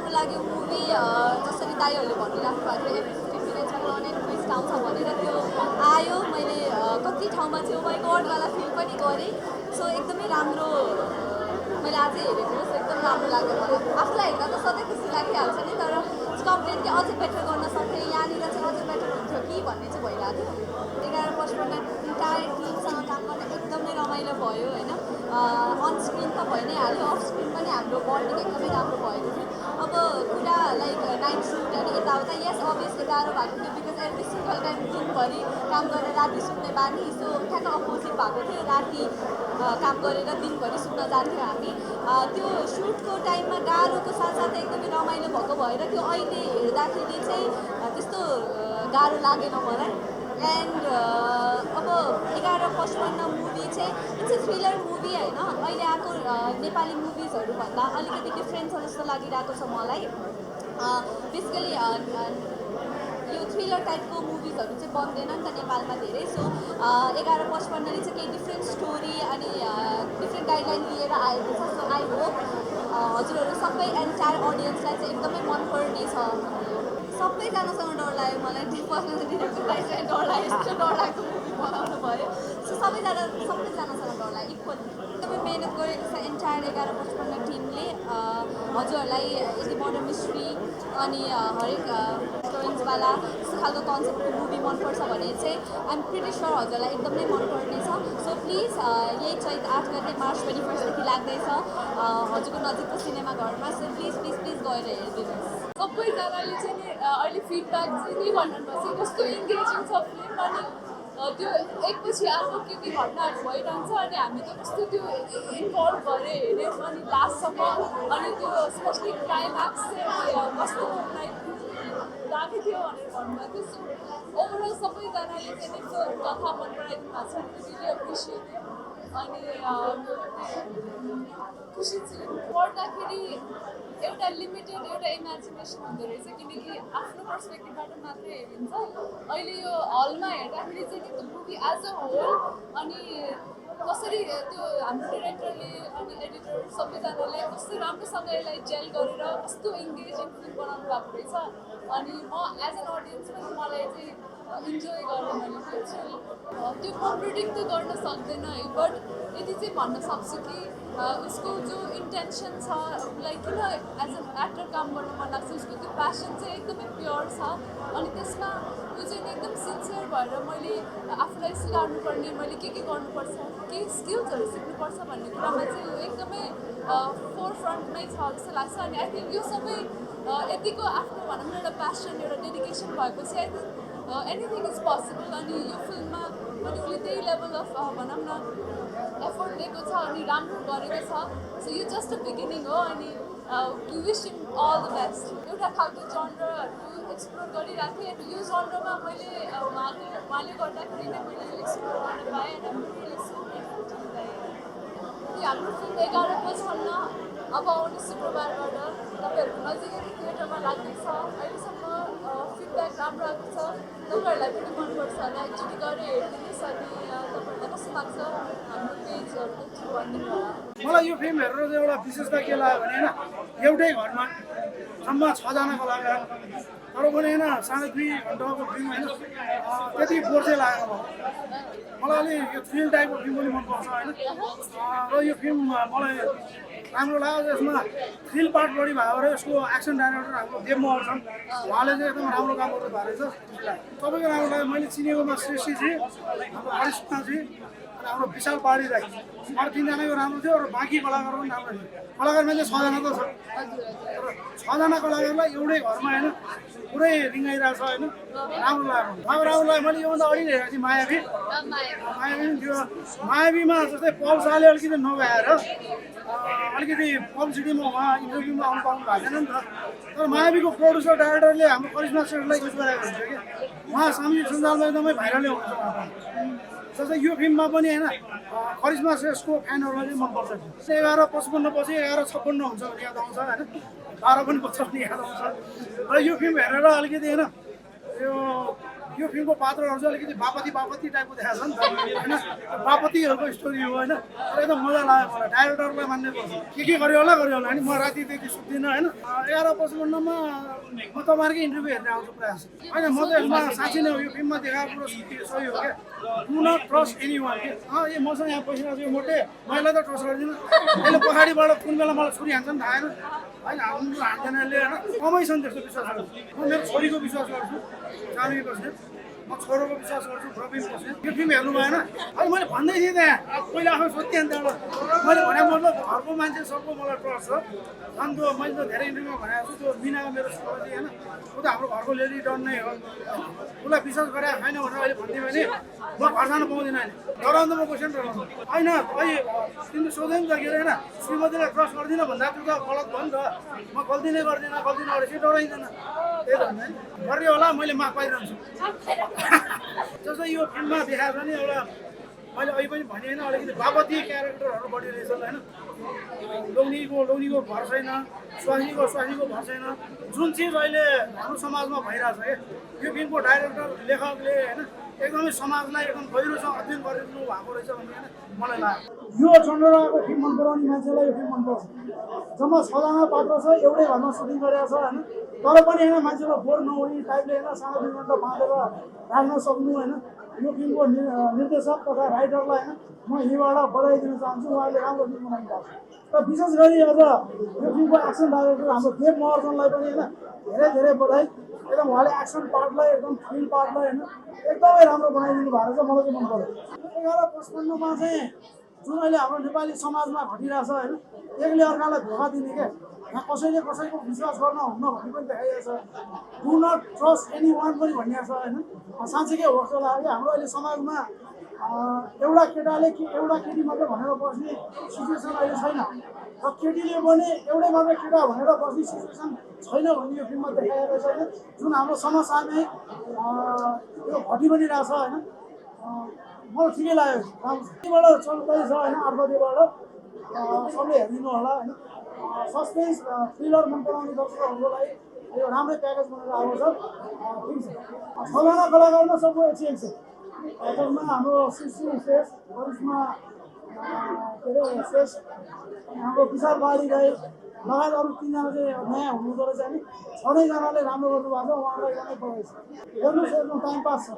राम्रो लाग्यो मुभी जसरी दाइहरूले भनिराख्नु भएको थियो एभ्री 15 मिनट्समा टर्न एन्ड ट्विस्ट आउँछ भनेर त्यो आयो मैले कति ठाउँमा चाहिँ माई गडवाला फिल पनि गरेँ सो एकदमै राम्रो मैले आजै हेरेको सो एकदम राम्रो लाग्यो मलाई आफूलाई हेर्दा त सधैँ खुसी लागिहाल्छ नि तर कम्प्लेन कि अझै बेटर गर्न सक्थेँ यहाँनिर चाहिँ अझै बेटर हुन्थ्यो कि भन्ने चाहिँ भइरहेको थियो 11-55 इन्टायर टिमसँग काम गर्न एकदमै रमाइलो भयो होइन अन स्क्रिन त भइ नै हाल्यो अफ स्क्रिन पनि हाम्रो बन्डिङ एकदमै राम्रो भएको थियो अब कुरा लाइक नाइट सुट अनि यताउता यस अभियसली गाह्रो भएको थियो बिकज एभ्री सिङ्गल टाइम दिनभरि काम गरेर राति सुत्ने बानी सो ठ्याक्क अपोजिट भएको थियो राति काम गरेर दिनभरि सुत्न जान्थ्यौँ हामी त्यो सुटको टाइममा गाह्रोको साथसाथै एकदमै रमाइलो भएको भएर त्यो अहिले हेर्दाखेरि चाहिँ त्यस्तो गाह्रो लागेन मलाई एन्ड अब 11-55 मुभी चाहिँ इट्स अ थ्रिलर मुभी होइन अहिले आएको नेपाली मुभिजहरूभन्दा अलिकति डिफ्रेन्ट छ जस्तो लागिरहेको छ मलाई बेसिकली यो थ्रिलर टाइपको मुभिजहरू चाहिँ बन्दैन नि त नेपालमा धेरै सो 11-55ले चाहिँ केही डिफ्रेन्ट स्टोरी अनि डिफ्रेन्ट गाइडलाइन लिएर आएको छ सो आई होप हजुरहरू सबै एन्टायर अडियन्सलाई चाहिँ एकदमै मनपर्ने छ सबैजनासँग डर लाग्यो मलाई पर्सनल डिरेक्टरलाई चाहिँ डर लाग्यो यस्तो डर लाग्दो मुभी बनाउनु भयो सो सबैजनासँग डर लाग्यो इक्वल एकदमै मिहिनेत गरेको छ एन्टायर 11-55 टिमले हजुरहरूलाई यदि मर्डर मिस्ट्री अनि हरेक रेस्टुरेन्ट्सवाला यस्तो खालको कन्सेप्टको मुभी मनपर्छ भने चाहिँ आइएम प्रिटी स्योर हजुरलाई एकदमै मनपर्ने छ सो प्लिज यही चैत 8 गते मार्च 21देखि लाग्दैछ हजुरको नजिकको सिनेमा घरमा सो प्लिज गएर हेरिदिनुहोस् सबैजनाले चाहिँ नि अहिले फिडब्याक चाहिँ के भन्नुहुन्छ कस्तो इङ्गेजिङ छ फिल्म अनि त्यो एकपछि अर्को के घटनाहरू भइरहन्छ अनि हामी त कस्तो त्यो इन्भल्भ भएर हेऱ्यौँ अनि लास्टसम्म अनि त्यो स्पेसली क्लाइम्याक्स चाहिँ कस्तो लागेको थियो भनेर भन्नुभएको थियो सो ओभरअल सबैजनाले चाहिँ त्यो कथा मन पराइदिनु भएको छ रियली एप्रिसिएट अनि खुसी छु पढ्दाखेरि एउटा लिमिटेड एउटा इमेजिनेसन हुँदो रहेछ किनकि आफ्नो पर्सपेक्टिभबाट मात्रै हेरिन्छ अहिले यो हलमा हेर्दाखेरि चाहिँ त्यो मुभी एज अ होल अनि कसरी त्यो हाम्रो डिरेक्टरले अनि एडिटर सबैजनाले कस्तो राम्रोसँग यसलाई जेल गरेर कस्तो इङ्गेजिङ फिल्म बनाउनु भएको रहेछ अनि म एज एन अडियन्स पनि मलाई चाहिँ इन्जोय गरेँ मैले त्यो म प्रिडिक्ट त गर्न सक्दैन है बट यति चाहिँ भन्न सक्छु कि उसको जो इन्टेन्सन छ उसलाई किन एज एन एक्टर काम गर्न मन लाग्छ उसको त्यो प्यासन चाहिँ एकदमै प्योर छ अनि त्यसमा ऊ चाहिँ एकदम सिन्सियर भएर मैले आफूलाई सिकाउनुपर्ने मैले के गर्नुपर्छ के स्किल्सहरू सिक्नुपर्छ भन्ने कुरामा चाहिँ ऊ एकदमै फोर फ्रन्टमै छ जस्तो लाग्छ अनि आई थिङ्क यो सबै यतिको आफ्नो भनौँ न एउटा प्यासन एउटा डेडिकेसन भएपछि I think anything is possible अनि यो फिल्ममा अनि उसले त्यही लेभल अफ भनौँ न एफोर्ट दिएको छ अनि राम्रो गरेको छ सो यो जस्ट अ बिगिनिङ हो अनि we wish him all the best एउटा खालको जनरहरू एक्सप्लोर गरिरहेको थिएँ अनि यो जनरमा मैले उहाँले गर्दाखेरि नै मैले यो एक्सप्लोर गर्न पाएँ अनि हाम्रो फिल्म 11-55 अब आउने शुक्रबारबाट तपाईँहरूको नजिकै थिएटरमा लाग्दैछ अहिलेसम्म फिडब्याक राम्रो आएको छ तपाईँहरूलाई पनि मनपर्छ होला एकचोटि गएर हेरिदिनुहोस् अनि तपाईँहरूलाई कस्तो लाग्छ हाम्रो पेजहरूको थ्रु भनिदिनु होला मलाई यो फिल्म हेरेर चाहिँ एउटा विशेषता के लाग्यो भने होइन एउटै घरमा जम्मा 6 जनाको लागि तर पनि होइन 2.5 घन्टाको फिल्म होइन त्यति बोर चाहिँ लागेको मलाई अलिक यो थ्रिल टाइपको फिल्म पनि मनपर्छ होइन र यो फिल्म मलाई राम्रो लाग्यो यसमा थ्रिल पार्ट बढी भएको र यसको एक्सन डाइरेक्टर हाम्रो देवमोहन छन् उहाँले चाहिँ एकदम राम्रो काम गर्नु भएको रहेछ सबैको राम्रो लाग्यो मैले चिनेकोमा श्रेष्ठजी हाम्रो हरिशजी अनि हाम्रो विशाल पाहाडी राई अरू 3 जनाको राम्रो थियो र बाँकी कलाकार पनि राम्रो थियो कलाकारमा चाहिँ 6 जना त छ तर 6 जना कलाकारलाई एउटै घरमा होइन पुरै रिङ्गाइरहेको छ होइन राम्रो लाग्यो राम्रो लाग्यो मैले योभन्दा अगाडि हेरेको थिएँ मायावी पनि थियो मायावीमा जस्तै पल शाहले अलिकति नभएर अलिकति पब्लिसिटीमा उहाँ इन्टरभ्यूमा आउनु पाउनु भएको छैन नि त तर मायावीको प्रोड्युसर डाइरेक्टरले हाम्रो करिश्मा श्रेष्ठलाई युज गरेको हुन्छ कि उहाँ सामाजिक सञ्जालमा एकदमै भाइरलै हुनुहुन्छ जस्तै यो फिल्ममा पनि होइन करिश्मा श्रेष्ठको फ्यानहरूलाई चाहिँ मनपर्छ 11-55 पछि 11-56 हुन्छ भने याद आउँछ होइन 12 पनि 55 याद आउँछ र यो फिल्म हेरेर अलिकति होइन यो यो फिल्मको पात्रहरू चाहिँ अलिकति बापती टाइपको देखाएको छ नि त होइन बापतीहरूको स्टोरी हो होइन तर एकदम मजा लाग्यो मलाई डाइरेक्टरलाई मान्नै पर्छ के गर्यो होला अनि म राति त्यति सुत्दिनँ होइन 11:55 म तपाईँहरूकै इन्टरभ्यू हेरेर आउँछु प्रयास होइन म त यसमा साँच्ची नै हो यो फिल्ममा देखाएको कुरो सही हो क्या do not trust anyone के ए मसँग यहाँ बसिरहेको छु यो मोटे मैले त ट्रस्ट गर्दिनँ अहिले पछाडिबाट कुन बेला मलाई छुरी हान्छ नि थाहा होइन होइन हाम्रो हान्दैनले होइन कमै छन् त्यस्तो विश्वास गर्छु म मेरो छोरीको विश्वास गर्छु चाँदनी बस्ने म छोरोको विश्वास गर्छु प्रवीण बस्ने यो फिल्म हेर्नु भएन अहिले मैले भन्दै थिएँ त्यहाँ पहिला आफै सोध्थेँ नि त्यहाँबाट मैले भने मतलब घरको मान्छे सबको मलाई ट्रस्ट छ अनि त्यो मैले त धेरै इन्टरभ्यूमा भनेको छु त्यो मिनाको मेरो छोरी होइन ऊ त हाम्रो घरको लेडी डन नै हो उसलाई विश्वास गरेर छैन भनेर अहिले भनिदिएँ भने म घर जानु पाउँदिनँ अहिले डराउँदा म क्वेसन डराउँछु होइन अहिले तिमीले सोध्यो नि त के अरे होइन श्रीमतीलाई ट्रस्ट गर्दिनँ भन्दा त्यो त गलत भयो नि त म गल्ती नै गर्दिनँ गरेपछि डराइँदैन त्यही त भन्दा गऱ्यो होला मैले माफ पाइरहन्छु जस्तो यो फिल्ममा देखाएको छ नि एउटा मैले अहिले पनि भने होइन अलिकति बापती क्यारेक्टरहरू बढी रहेछ होइन लोग्नीको भर छैन स्वास्नीको भर छैन जुन चिज अहिले हाम्रो समाजमा भइरहेछ क्या यो फिल्मको डाइरेक्टर लेखकले होइन एकदमै समाजलाई एकदम गहिरोसँग अध्ययन गरिदिनु भएको रहेछ भन्ने होइन मलाई लाग्यो यो चन्द्रराको फिल्म मन पराउने मान्छेलाई यो फिल्म मनपर्छ जम्मा 6जना पात्र छ एउटै घरमा सुटिङ गरेको छ होइन तर पनि होइन मान्छेलाई बोर नहुने टाइपले होइन सानो 2 घन्टा बाँधेर राख्न सक्नु होइन यो फिल्मको निर्देशक तथा राइटरलाई होइन म यहीँबाट बधाई दिन चाहन्छु उहाँले राम्रो फिल्म बनाउनु भएको छ र विशेष गरी अझ यो फिल्मको एक्सन डाइरेक्टर हाम्रो देव महर्जनलाई पनि होइन धेरै बधाई एकदम उहाँले एक्सन पार्टलाई एकदम फिल्म पार्टलाई होइन एकदमै राम्रो बनाइदिनु भएको छ मलाई चाहिँ मन पर्यो 11:55 चाहिँ जुन अहिले हाम्रो नेपाली समाजमा घटिरहेछ होइन एकले अर्कालाई धोका दिने क्या यहाँ कसैले कसैको विश्वास गर्न हुन्न भन्ने पनि देखाइएको छ do not trust anyone पनि भनिएको छ होइन साँच्चीकै हो जस्तो लाग्यो हाम्रो अहिले समाजमा एउटा केटाले एउटा केटी मात्रै भनेर बस्ने सिचुएसन अहिले छैन र केटीले पनि एउटै मात्रै केटा भनेर बस्ने सिचुएसन छैन भन्ने यो फिल्ममा देखाइएको छ होइन जुन हाम्रो समसामयिक यो घटी पनि रहेछ होइन मलाई ठिकै लाग्यो राम्रोबाट चल्दैछ होइन 8 बजेबाट सबले हेरिदिनु होला होइन सस्पेन्स थ्रिलर मन पराउने दर्शकहरूको लागि यो राम्रै प्याकेज बनाएर आएको छ ठिक छ 6जना कलाकारमा सबको एक्सपिरियन्स छ जसमा हाम्रो सृष्टि शेष करिश्मा के अरे शेष हाम्रो विशाल बारी राई लगायत अरू 3जना चाहिँ नयाँ हुनुहुँदो रहेछ नि 6जनाले राम्रो गर्नुभएको छ उहाँलाई एकदमै बधाई छ हेर्नुहोस् एकदम टाइम पास छ